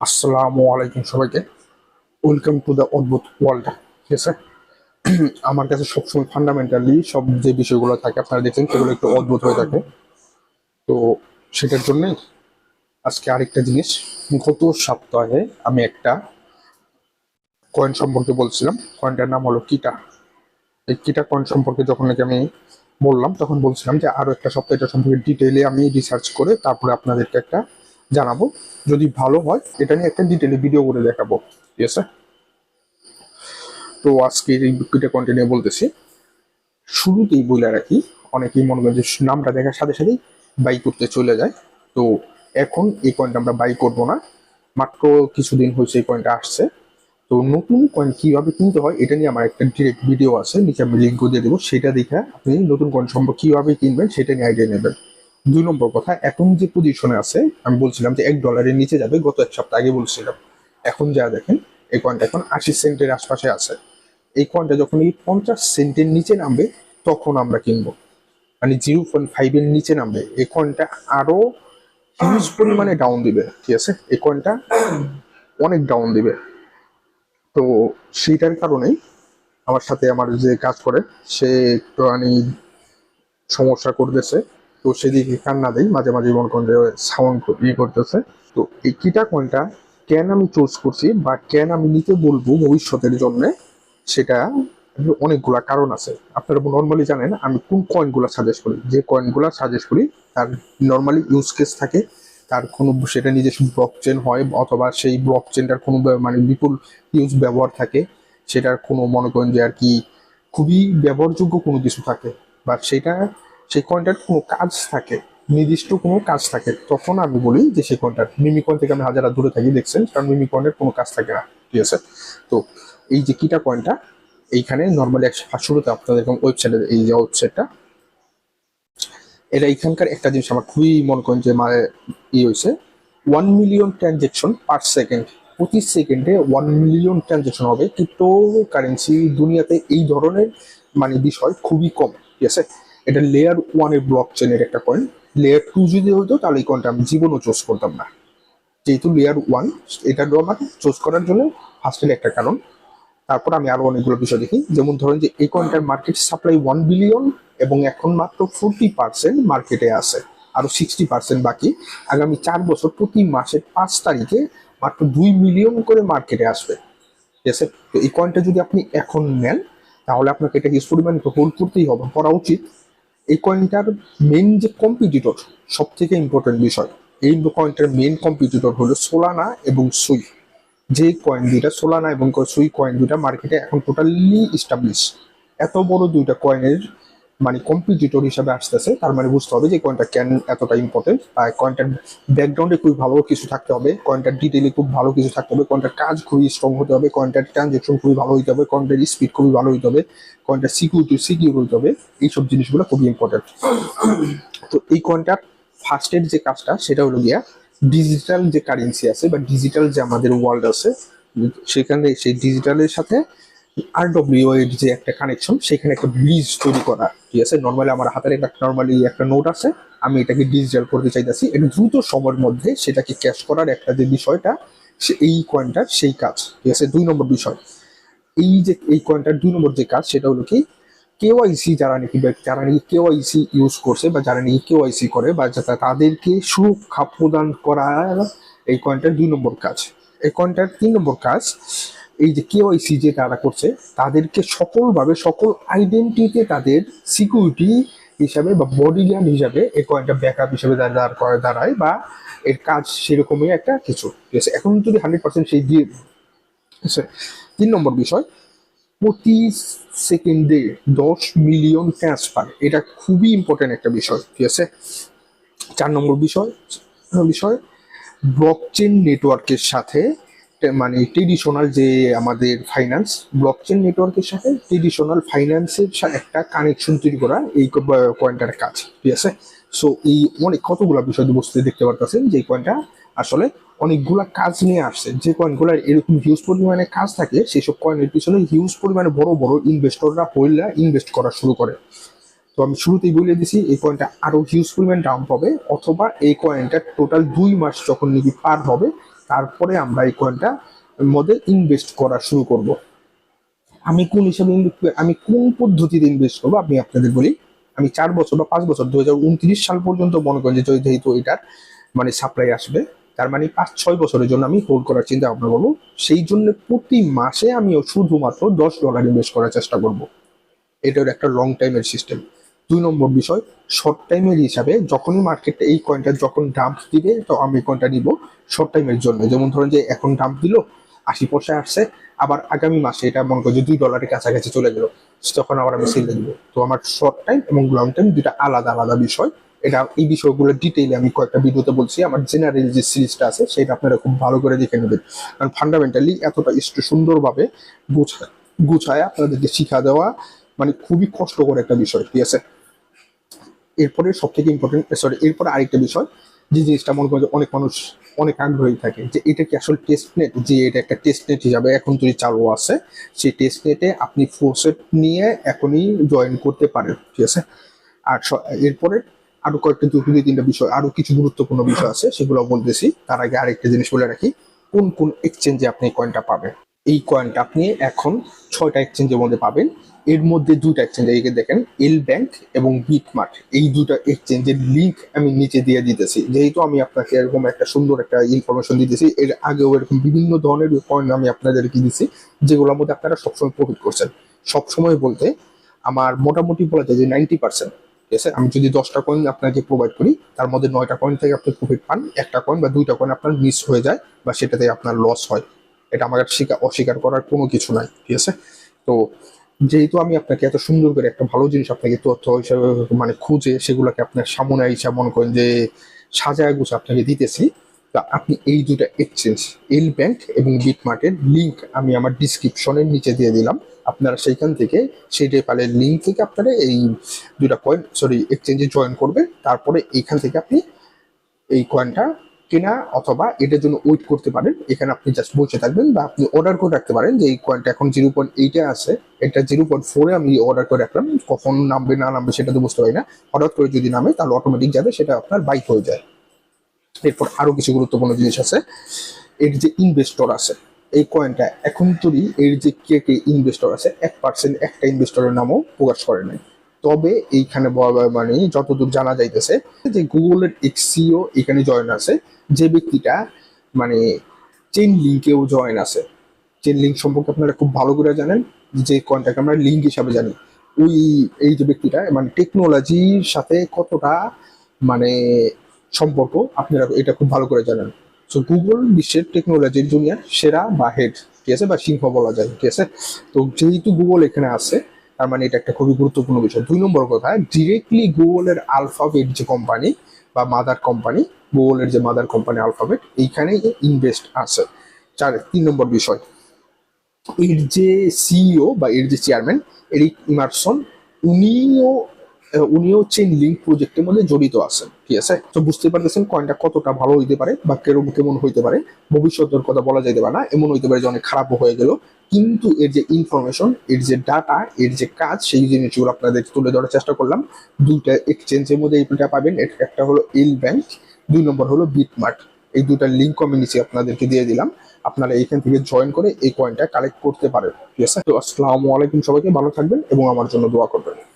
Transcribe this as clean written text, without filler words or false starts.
আসসালামু আলাইকুম সবাইকে। ওয়েলকাম টু দ্য অদ্ভুত ওয়ার্ল্ড। ঠিক আছে, আমার কাছে সবসময় ফান্ডামেন্টালি সব যে বিষয়গুলো থাকে আপনারা দেখছেন সেগুলো একটু অদ্ভুত হয়ে থাকে। তো সেটার জন্যই আজকে আরেকটা জিনিস, গত সপ্তাহে আমি একটা কয়েন সম্পর্কে বলছিলাম। কয়েনটার নাম হলো কিটা। এই কিটা কয়েন সম্পর্কে যখন নাকি আমি বললাম তখন বলছিলাম যে আরো একটা সপ্তাহ এটা সম্পর্কে ডিটেইলে আমি রিসার্চ করে তারপরে আপনাদেরকে একটা জানাবো। যদি ভালো হয় এটা নিয়ে একটা ডিটেইলে ভিডিও করে দেখাবো। ঠিক আছে, তো আজকে এই বুকটা কন্টিনিউ বলতেছি। শুরুতেই বলে রাখি, অনেকেই মনে করেন যে নামটা দেখার সাথে সাথেই বাই করতে চলে যায়। তো এখন এই কয়েনটা আমরা বাই করব না, মাত্র কিছুদিন হয়েছে এই কয়েনটা আসছে। তো নতুন কয়েন কিভাবে কিনতে হয় এটা নিয়ে আমার একটা ডিরেক্ট ভিডিও আছে, নিচে আমি লিঙ্ক দিয়ে দেবো, সেটা দেখে আপনি নতুন কয়েন সম্পর্কে কিভাবে কিনবেন সেটা নিয়ে আইডিয়া নেবেন। দুই নম্বর কথা, এখন যে পজিশনে আছে আমি বলছিলাম যে $1 নিচে যাবে, গত এক সপ্তাহ আগে বলছিলাম। এখন যা দেখেন এই কয়েনটা এখন 80 সেন্টের আশপাশে আছে। এই কয়েনটা যখন এই 50 সেন্টের নিচে নামবে তখন আমরা কিনবো, মানে 0.5 এর নিচে নামবে এই কয়েনটা আরো হিউজ পরিমাণে ডাউন দিবে। ঠিক আছে, এই কয়েনটা অনেক ডাউন দিবে। তো সেইটার কারণেই আমার সাথে আমার যে কাজ করে সে একটুখানি সমস্যা করতেছে। তো সেদিকে কান না দেয়, মাঝে মাঝে মনে করেন যে সাউন্ড করতেছে। তো এই কিটা কয়েনটা কেন আমি চুজ করছি বা কেন আমি নিতে বলবো ভবিষ্যতের জন্য, সেটা অনেকগুলা কারণ আছে। আপনারা নর্মালি জানেন আমি কোন কয়েনগুলো সাজেস্ট করি। যে কয়েনগুলো সাজেস্ট করি তার নর্মালি ইউজ কেস থাকে, তার কোনো সেটা নিজস্ব ব্লক চেন হয় অথবা সেই ব্লক চেনটার কোনো মানে বিপুল ইউজ ব্যবহার থাকে, সেটার কোনো মনে করেন যে আর কি খুবই ব্যবহারযোগ্য কোনো কিছু থাকে, বা সেটা সেই কয়েনটার কোনো কাজ থাকে, নির্দিষ্ট কোনো কাজ থাকে, তখন আমি বলি যে সেই কয়েনটার। মিমি কয়েন থেকে আমি হাজার দূরে থাকি দেখছেন, কারণ মিমি কয়েনের কোনো কাজ থাকে না। ঠিক আছে, তো এই যে কিটা কয়েনটা এইখানে নর্মালি শুরুতে আপনাদের ওয়েবসাইটের এই যে ওয়েবসাইটটা, এটা এখানকার একটা জিনিস আমার খুবই মনে করেন যে মানে হয়েছে, 1 মিলিয়ন ট্রানজেকশন পার সেকেন্ড। প্রতি সেকেন্ডে 1 মিলিয়ন ট্রানজেকশন হবে। ক্রিপ্টো কারেন্সি দুনিয়াতে এই ধরনের মানে বিষয় খুবই কম। ঠিক আছে, এটা লেয়ার 1 এর ব্লক চেনের একটা কয়েন। লেয়ার 2 যদি হতো তাহলে এই কয়েনটা আমি জীবনও চুজ করতাম না। যেহেতু লেয়ার 1, এটা আমার চুজ করার জন্য ফার্স্টের একটা কারণ। তারপর আমি আরো অনেকগুলো বিষয় দেখি, যেমন ধরেন যে এই কয়েনটার মার্কেট সাপ্লাই 1 বিলিয়ন এবং এখন মাত্র 40% মার্কেটে আছে, আরো 60% বাকি। আগামী 4 বছর প্রতি মাসের 5 তারিখে মাত্র 2 মিলিয়ন করে মার্কেটে আসবে। ঠিক আছে, তো এই কয়েনটা যদি আপনি এখন নেন তাহলে আপনাকে এটা হিউজ পরিমাণ হোল্ড করতেই হবে, করা উচিত। এই কয়েনটার মেন যে কম্পিটিটর, সব থেকে ইম্পর্টেন্ট বিষয়, এই কয়েনটার মেন কম্পিটিটর হলো সোলানা এবং সুই। যে কয়েন দুইটা সোলানা এবং সুই কয়েন দুইটা মার্কেটে এখন টোটালি ইস্টাবলিশ। এত বড় দুইটা কয়েনের মানে কম্পিটিটর হিসাবে আসতেছে, তার মানে বুঝতে হবে যে কয়েনটা কেন এতটা ইম্পর্টেন্ট। আর কয়েনটার ব্যাকগ্রাউন্ডে খুবই ভালো কিছু থাকতে হবে, কয়েনটার ডিটেইলে খুব ভালো কিছু থাকতে হবে, কয়েনটার কাজ খুবই স্ট্রং হতে হবে, কয়েনটার ট্রানজেকশন খুবই ভালো হতে হবে, কয়েনটার স্পিড খুবই ভালো হতে হবে, কয়েনটার সিকিউর হতে হবে। এইসব জিনিসগুলো খুবই ইম্পর্টেন্ট। তো এই কয়েনটার ফার্স্টের যে কাজটা সেটা হলো গিয়া ডিজিটাল যে কারেন্সি আছে বা ডিজিটাল যে আমাদের ওয়ার্ল্ড আছে, সেখানে সেই ডিজিটালের সাথে RWA এর যে একটা কানেকশন, সেখানে একটা ব্রিজ তৈরি করা। ঠিক আছে, নর্মালি আমার হাতের একটা নর্মালি একটা নোট আছে, আমি এটাকে ডিজিটাল করতে চাইতেছি, এটা দ্রুত সময়ের মধ্যে সেটাকে ক্যাশ করার একটা যে বিষয়টা, এই কয়েনটার সেই কাজ। ঠিক আছে, 2 নম্বর বিষয়, এই যে এই কয়েনটার 2 নম্বর যে কাজ সেটা হলো কি, কেওয়াইসি যারা নাকি কেওয়াইসি ইউজ করছে বা যারা নাকি কেওয়াইসি করে বা তাদেরকে সুরক্ষা প্রদান করা এই কয়েনটার 2 নম্বর কাজ। এই কয়েনটার 3 নম্বর কাজ, এই যে কেওয়াইসি যে তারা করছে তাদেরকে সকলভাবে সকল আইডেন্টিটি তাদের সিকিউরিটি হিসাবে বা বডিগার্ড হিসাবে এই কয়েনটা ব্যাকআপ হিসাবে দাঁড়ায় বা এর কাজ সেরকমই একটা কিছু। ঠিক আছে, এখন যদি 100% সেই দিয়ে, ঠিক আছে। 3 নম্বর বিষয়, প্রতি সেকেন্ডে 10 মিলিয়ন ট্রান্সফার, এটা খুবই ইম্পর্টেন্ট একটা বিষয়। ঠিক আছে, 4 নম্বর বিষয়, ব্লকচেন নেটওয়ার্কের সাথে মানে ট্রেডিশনাল যে আমাদের ফাইন্যান্স, ব্লকচেন নেটওয়ার্কের সাথে ট্রেডিশনাল ফাইন্যান্সের একটা কানেকশন তৈরি করা এই কয়েনটার কাজ। ঠিক আছে, সো এই অনেক কতগুলো বিষয়বস্তু দেখতে পারতেছেন যে কয়েনটা আসলে অনেকগুলা কাজ নিয়ে আসছে। যে কয়েনগুলোর এরকম হিউজ পরিমাণে কাজ থাকে সেসব কয়েনের পিছনে হিউজ পরিমাণে বড় বড় ইনভেস্টররা পয়লা ইনভেস্ট করা শুরু করে। তো আমি শুরুতেই বলে দিছি এই কয়েনটা আরো হিউজ পরিমাণ ডাউন পাবে, অথবা এই কয়েনটা টোটাল 2 মাস যখন নাকি পার হবে তারপরে আমরা এই কয়েনটা মধ্যে ইনভেস্ট করা শুরু করব। আমি কোন হিসাবে আমি কোন পদ্ধতিতে ইনভেস্ট করবো আমি আপনাদের বলি। আমি 4 বছর বা 5 বছর 2029 সাল পর্যন্ত মনে করেন যে যেহেতু এটার মানে সাপ্লাই আসবে, তার মানে 5-6 বছরের জন্য আমি হোল্ড করার চিন্তা ভাবনা করবো। সেই জন্য প্রতি মাসে আমি শুধুমাত্র $10 ইনভেস্ট করার চেষ্টা করব। এটার একটা লং টাইমের সিস্টেম। 2 নম্বর বিষয়, শর্ট টাইমের হিসাবে যখনই মার্কেটে এই কয়েনটা যখন ডাম্প দিবে তো আমি কয়েনটা নিব শর্ট টাইমের জন্য। যেমন ধরেন যে এখন ডাম্প দিল 80 পয়সায় আসছে, আবার আগামী মাসে এটা মনে করি যে $2 কাছাকাছি চলে গেল, তখন আবার আমি সেল দিব। তো আমার শর্ট টাইম এবং লং টাইম দুটা আলাদা আলাদা বিষয়। এটা এই বিষয়গুলো ডিটেইলে আমি কয়েকটা ভিডিওতে বলছি। আমার জেনারেল যে সিরিজটা আছে সেটা আপনারা খুব ভালো করে দেখে নেবেন, কারণ ফান্ডামেন্টালি এতটা সুন্দরভাবে গুছায় আপনাদেরকে শিখা দেওয়া মানে খুবই কষ্টকর একটা বিষয়, ঠিক আছে। এরপরে সব থেকে ইম্পর্টেন্ট, সরি, এরপরে আরেকটা বিষয় যে জিনিসটা মনে করেন যে অনেক মানুষ অনেক আগ্রহী থাকে যে এটা কি আসলে টেস্ট নেট, যে এটা একটা টেস্ট নেট হিসাবে এখন যদি চালু আছে, সেই টেস্ট নেটে আপনি ফোরসেট নিয়ে এখনই জয়েন করতে পারেন, ঠিক আছে। আর এরপরে আরো কয়েকটা 2-3টা বিষয়, আরো কিছু গুরুত্বপূর্ণ বিষয় আছে, সেগুলো বলতেছি। তার আগে আরেকটা জিনিস বলে রাখি, কোন কোন এক্সচেঞ্জে আপনি কয়েনটা পাবেন। এই কয়েনটা আপনি এখন 6টা এক্সচেঞ্জের মধ্যে পাবেন। এর মধ্যে 2টা এক্সচেঞ্জ, এই দেখেন এল ব্যাংক এবং বিটমার্ট, এই 2টা এক্সচেঞ্জের লিঙ্ক আমি নিচে দিয়ে দিতেছি। যেহেতু আমি আপনাকে এরকম একটা সুন্দর একটা ইনফরমেশন দিতেছি, এর আগেও এরকম বিভিন্ন ধরনের কয়েন আমি আপনাদেরকে দিচ্ছি যেগুলোর মধ্যে আপনারা সবসময় প্রফিট করছেন। সবসময় বলতে আমার মোটামুটি বলা যায় যে 90%, ঠিক আছে। আমি যদি 10টা কয়েন আপনাকে প্রোভাইড করি, তার মধ্যে 9টা কয়েন থেকে আপনি প্রফিট পান, একটা কয়েন বা 2টা কয়েন আপনার মিস হয়ে যায় বা সেটাতে আপনার লস হয়। এটা আমার অস্বীকার করার কোনো কিছু নাই, ঠিক আছে। তো যেহেতু আমি আপনাকে এত সুন্দর করে একটা ভালো জিনিস আপনাকে তথ্য হিসাবে মানে খুঁজে সেগুলোকে আপনার সামনে হিসাব মনে করেন যে সাজায় গুছে আপনাকে দিতেছি, তা আপনি এই 2টা এক্সচেঞ্জ এল ব্যাংক এবং বিটমার্টের লিঙ্ক আমি আমার ডিসক্রিপশনের নিচে দিয়ে দিলাম। আপনারা সেইখান থেকে সেই পেপালের লিঙ্ক থেকে আপনারা এই 2টা কয়েন এক্সচেঞ্জে জয়েন করবেন। তারপরে এইখান থেকে আপনি এই কয়েনটা কেনা অথবা এটার জন্য ওয়েট করতে পারেন। এখানে আপনি জাস্ট বসে থাকবেন বা আপনি অর্ডার করে রাখতে পারেন যে এই কয়েনটা এখন 0.8-এ আছে, এটা 0.4-এ আমি অর্ডার করে রাখলাম। কখন নামবে না নামবে সেটা তো বুঝতে পারি না, হঠাৎ করে যদি নামে তাহলে অটোমেটিক যাবে, সেটা আপনার বাইক হয়ে যায়। এরপর আরো কিছু গুরুত্বপূর্ণ জিনিস আছে। এর যে ইনভেস্টর আছে এই কয়েনটা এখন তৈরি, এর যে কে কে ইনভেস্টর আছে 1% একটা ইনভেস্টরের নামও প্রকাশ করে নাই। তবে এইখানে মানে যতদূর জানা যাইতেছে যে গুগলের এক্সিও এখানে জয়েন আছে, যে ব্যক্তিটা মানে চেইন লিঙ্কেও জয়েন আছে। চেইন লিঙ্ক সম্পর্কে আপনারা খুব ভালো করে জানেন, যে কয়েনটাকে আমরা লিঙ্ক হিসাবে জানি। ওই এই যে ব্যক্তিটা মানে টেকনোলজির সাথে কতটা মানে সম্পর্ক আপনারা এটা খুব ভালো করে জানেন। সো গুগল বিশ্বের টেকনোলজির দুনিয়ার সেরা বা হেড, ঠিক আছে, বা সিংহ বলা যায়, ঠিক আছে। তো যেহেতু গুগল এখানে আছে, তার মানে এটা একটা খুবই গুরুত্বপূর্ণ বিষয়। 2 নম্বর কথা, ডিরেক্টলি গুগলের আলফাবেট যে কোম্পানি বা মাদার কোম্পানি, গুগলের যে মাদার কোম্পানি আলফাবেট, এইখানে ইনভেস্ট আছে। 3 নম্বর বিষয়, এর যে সিইও বা এর যে চেয়ারম্যান এরিক ইমারসন, উনিও উনিও চেইন লিঙ্ক প্রজেক্টের মধ্যে জড়িত আছেন, ঠিক আছে। তো বুঝতে পারতেছেন কয়েনটা কতটা ভালো হইতে পারে বা কেমন হইতে পারে। ভবিষ্যতের কথা বলা যাইতে পারে না, এমন হইতে পারে যে অনেক খারাপও হয়ে গেল, কিন্তু এর যে ইনফরমেশন, এর যে ডাটা, এর যে কাজ, সেই জিনিসগুলো আপনাদের তুলে ধরার চেষ্টা করলাম। 2টা এক্সচেঞ্জের মধ্যে এইটা পাবেন, একটা হলো এল ব্যাংক, 2 নম্বর হলো বিটমার্ট। এই 2টার লিঙ্ক আমি নিচে আপনাদেরকে দিয়ে দিলাম, আপনারা এখান থেকে জয়েন করে এই কয়েনটা কালেক্ট করতে পারেন, ঠিক আছে। তো আসসালামু আলাইকুম, সবাইকে ভালো থাকবেন এবং আমার জন্য দোয়া করবেন।